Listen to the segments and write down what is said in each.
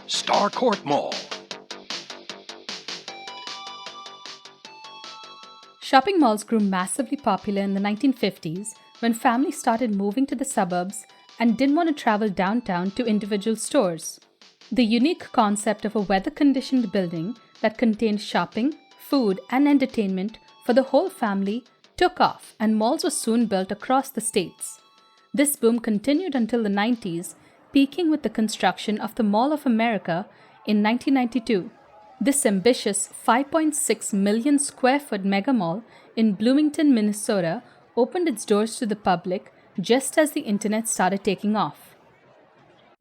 Starcourt Mall. Shopping malls grew massively popular in the 1950s when families started moving to the suburbs and didn't want to travel downtown to individual stores. The unique concept of a weather-conditioned building that contained shopping, food, and entertainment for the whole family took off, and malls were soon built across the states. This boom continued until the 90s, peaking with the construction of the Mall of America in 1992. This ambitious 5.6 million square foot mega mall in Bloomington, Minnesota opened its doors to the public just as the internet started taking off.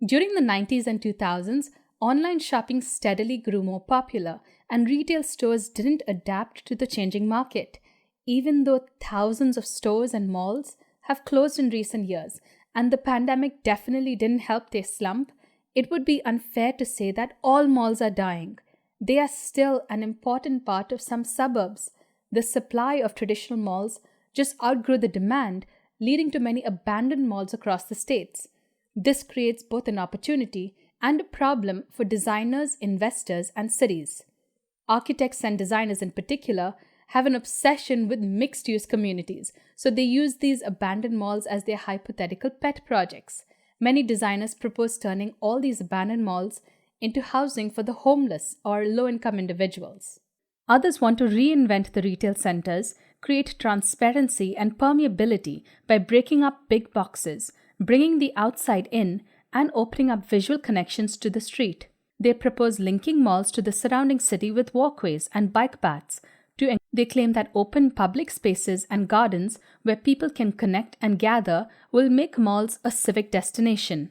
During the 90s and 2000s, online shopping steadily grew more popular, and retail stores didn't adapt to the changing market. Even though thousands of stores and malls have closed in recent years, and the pandemic definitely didn't help their slump, it would be unfair to say that all malls are dying. They are still an important part of some suburbs. The supply of traditional malls just outgrew the demand, leading to many abandoned malls across the states. This creates both an opportunity and a problem for designers, investors, and cities. Architects and designers in particular have an obsession with mixed-use communities, so they use these abandoned malls as their hypothetical pet projects. Many designers propose turning all these abandoned malls into housing for the homeless or low-income individuals. Others want to reinvent the retail centers, create transparency and permeability by breaking up big boxes, bringing the outside in, and opening up visual connections to the street. They propose linking malls to the surrounding city with walkways and bike paths. They claim that open public spaces and gardens where people can connect and gather will make malls a civic destination.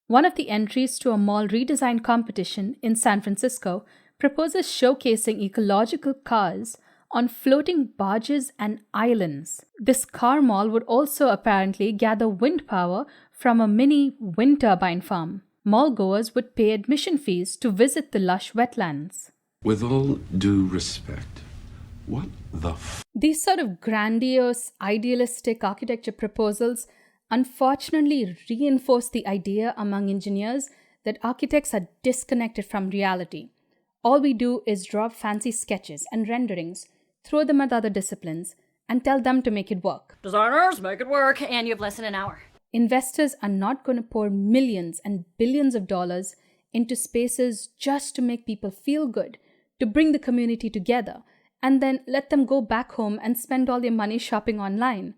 One of the entries to a mall redesign competition in San Francisco proposes showcasing ecological cars on floating barges and islands. This car mall would also apparently gather wind power from a mini wind turbine farm. Mall goers would pay admission fees to visit the lush wetlands. With all due respect, what the These sort of grandiose, idealistic architecture proposals unfortunately reinforce the idea among engineers that architects are disconnected from reality. All we do is draw fancy sketches and renderings, throw them at other disciplines, and tell them to make it work. Designers, make it work, and you have less than an hour. Investors are not going to pour millions and billions of dollars into spaces just to make people feel good, to bring the community together, and then let them go back home and spend all their money shopping online.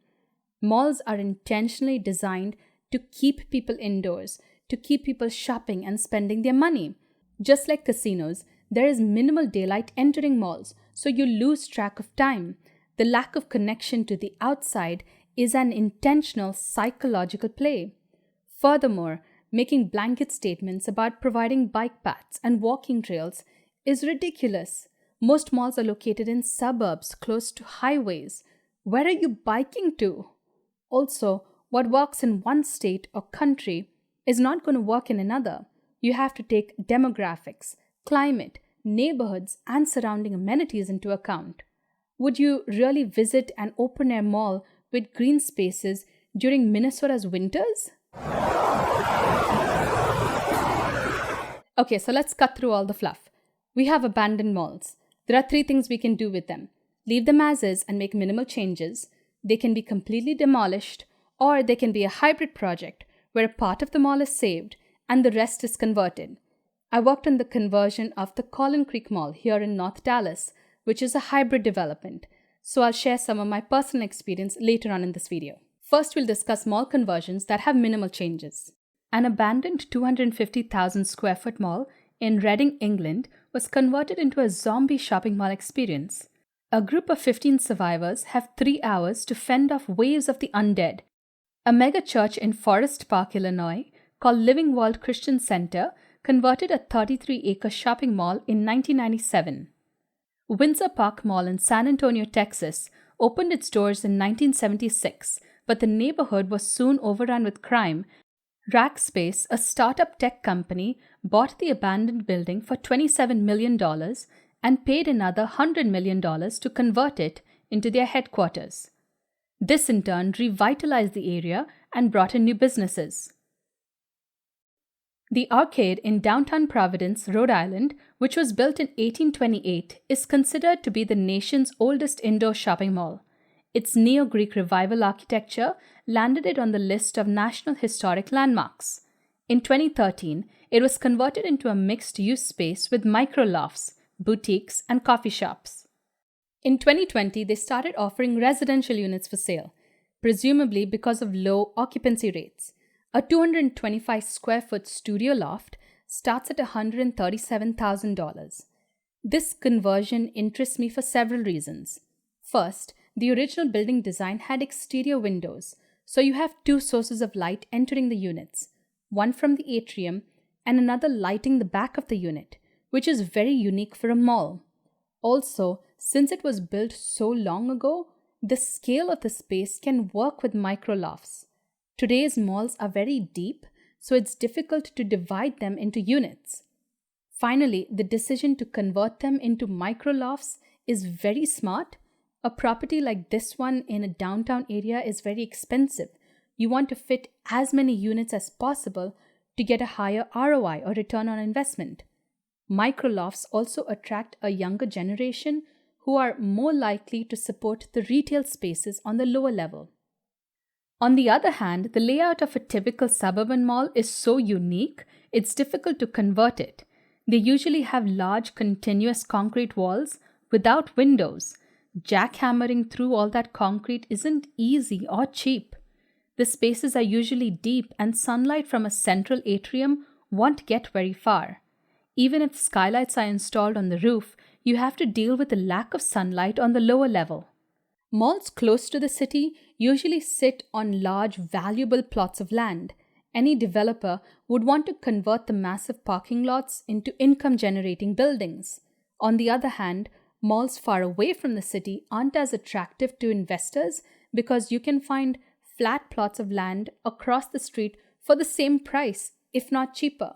Malls are intentionally designed to keep people indoors, to keep people shopping and spending their money. Just like casinos, there is minimal daylight entering malls, so you lose track of time. The lack of connection to the outside is an intentional psychological play. Furthermore, making blanket statements about providing bike paths and walking trails is ridiculous. Most malls are located in suburbs close to highways. Where are you biking to? Also, what works in one state or country is not going to work in another. You have to take demographics, climate, neighborhoods, and surrounding amenities into account. Would you really visit an open-air mall with green spaces during Minnesota's winters? Okay, so let's cut through all the fluff. We have abandoned malls. There are 3 things we can do with them. Leave them as is and make minimal changes. They can be completely demolished, or they can be a hybrid project where a part of the mall is saved and the rest is converted. I worked on the conversion of the Collin Creek Mall here in North Dallas, which is a hybrid development, so I'll share some of my personal experience later on in this video. First, we'll discuss mall conversions that have minimal changes. An abandoned 250,000 square foot mall in Reading, England was converted into a zombie shopping mall experience. A group of 15 survivors have 3 hours to fend off waves of the undead. A mega church in Forest Park, Illinois, called Living World Christian Center, converted a 33-acre shopping mall in 1997. Windsor Park Mall in San Antonio, Texas, opened its doors in 1976, but the neighborhood was soon overrun with crime. Rackspace, a startup tech company, bought the abandoned building for $27 million and paid another $100 million to convert it into their headquarters. This in turn revitalized the area and brought in new businesses. The Arcade in downtown Providence, Rhode Island, which was built in 1828, is considered to be the nation's oldest indoor shopping mall. Its Neo-Greek Revival architecture landed it on the list of National Historic Landmarks. In 2013, it was converted into a mixed-use space with micro-lofts, boutiques, and coffee shops. In 2020, they started offering residential units for sale, presumably because of low occupancy rates. A 225 square foot studio loft starts at $137,000. This conversion interests me for several reasons. First, the original building design had exterior windows, so you have two sources of light entering the units, one from the atrium and another lighting the back of the unit, which is very unique for a mall. Also, since it was built so long ago, the scale of the space can work with micro-lofts. Today's malls are very deep, so it's difficult to divide them into units. Finally, the decision to convert them into micro-lofts is very smart. A property like this one in a downtown area is very expensive. You want to fit as many units as possible to get a higher ROI or return on investment. Micro-lofts also attract a younger generation who are more likely to support the retail spaces on the lower level. On the other hand, the layout of a typical suburban mall is so unique, it's difficult to convert it. They usually have large continuous concrete walls without windows. Jackhammering through all that concrete isn't easy or cheap. The spaces are usually deep and sunlight from a central atrium won't get very far. Even if skylights are installed on the roof, you have to deal with the lack of sunlight on the lower level. Malls close to the city usually sit on large, valuable plots of land. Any developer would want to convert the massive parking lots into income-generating buildings. On the other hand, malls far away from the city aren't as attractive to investors because you can find flat plots of land across the street for the same price, if not cheaper.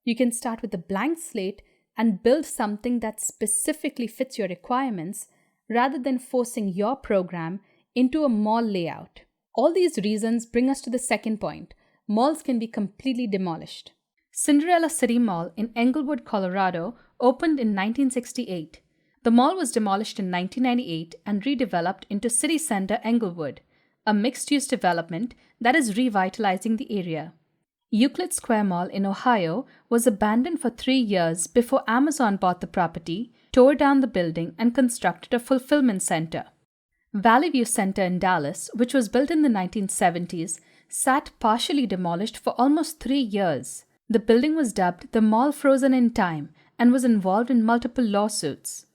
You can start with a blank slate and build something that specifically fits your requirements rather than forcing your program into a mall layout. All these reasons bring us to the second point. Malls can be completely demolished. Cinderella City Mall in Englewood, Colorado opened in 1968. The mall was demolished in 1998 and redeveloped into City Center Englewood, a mixed-use development that is revitalizing the area. Euclid Square Mall in Ohio was abandoned for 3 years before Amazon bought the property, tore down the building, and constructed a fulfillment center. Valley View Center in Dallas, which was built in the 1970s, sat partially demolished for almost 3 years. The building was dubbed the Mall Frozen in Time and was involved in multiple lawsuits.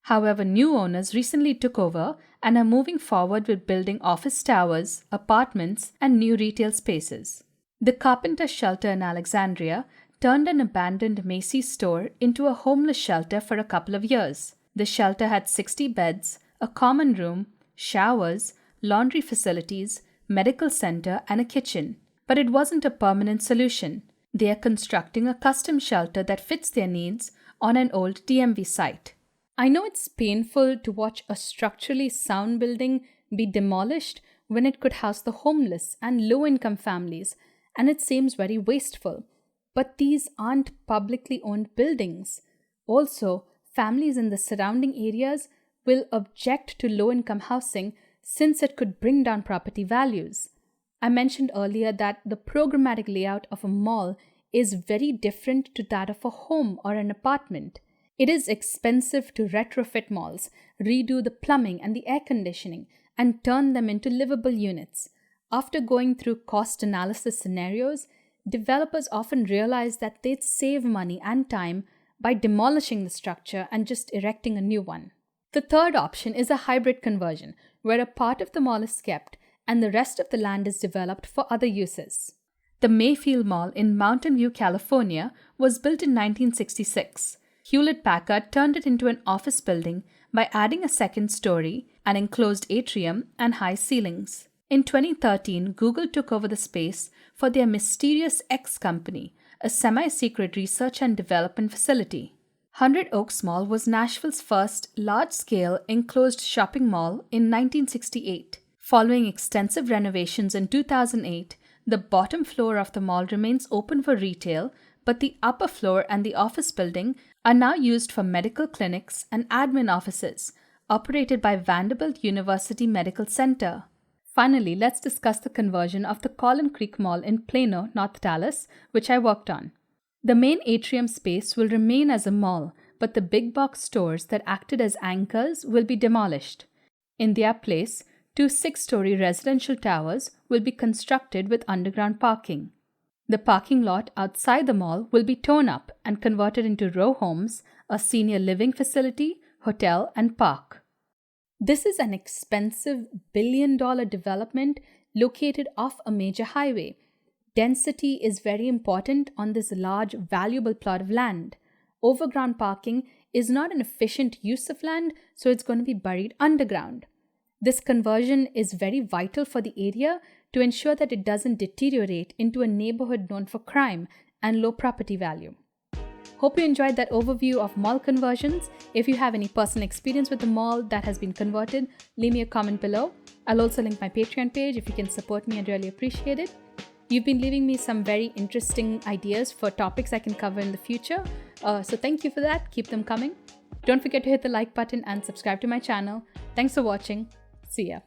However, new owners recently took over and are moving forward with building office towers, apartments, and new retail spaces. The Carpenter Shelter in Alexandria turned an abandoned Macy's store into a homeless shelter for a couple of years. The shelter had 60 beds, a common room, showers, laundry facilities, medical center, and a kitchen. But it wasn't a permanent solution. They are constructing a custom shelter that fits their needs on an old DMV site. I know it's painful to watch a structurally sound building be demolished when it could house the homeless and low-income families, and it seems very wasteful. But these aren't publicly owned buildings. Also, families in the surrounding areas will object to low-income housing since it could bring down property values. I mentioned earlier that the programmatic layout of a mall is very different to that of a home or an apartment. It is expensive to retrofit malls, redo the plumbing and the air conditioning, and turn them into livable units. After going through cost analysis scenarios, developers often realize that they'd save money and time by demolishing the structure and just erecting a new one. The third option is a hybrid conversion, where a part of the mall is kept and the rest of the land is developed for other uses. The Mayfield Mall in Mountain View, California was built in 1966. Hewlett-Packard turned it into an office building by adding a second story, an enclosed atrium, and high ceilings. In 2013, Google took over the space for their Mysterious X company, a semi-secret research and development facility. 100 Oaks Mall was Nashville's first large-scale enclosed shopping mall in 1968. Following extensive renovations in 2008, the bottom floor of the mall remains open for retail, but the upper floor and the office building are now used for medical clinics and admin offices, operated by Vanderbilt University Medical Center. Finally, let's discuss the conversion of the Collin Creek Mall in Plano, North Dallas, which I worked on. The main atrium space will remain as a mall, but the big box stores that acted as anchors will be demolished. In their place, 2 6-story residential towers will be constructed with underground parking. The parking lot outside the mall will be torn up and converted into row homes, a senior living facility, hotel, and park. This is an expensive billion-dollar development located off a major highway. Density is very important on this large, valuable plot of land. Overground parking is not an efficient use of land, so it's going to be buried underground. This conversion is very vital for the area to ensure that it doesn't deteriorate into a neighborhood known for crime and low property value. Hope you enjoyed that overview of mall conversions. If you have any personal experience with the mall that has been converted, leave me a comment below. I'll also link my Patreon page. If you can support me, I'd really appreciate it. You've been leaving me some very interesting ideas for topics I can cover in the future. So thank you for that. Keep them coming. Don't forget to hit the like button and subscribe to my channel. Thanks for watching. See ya.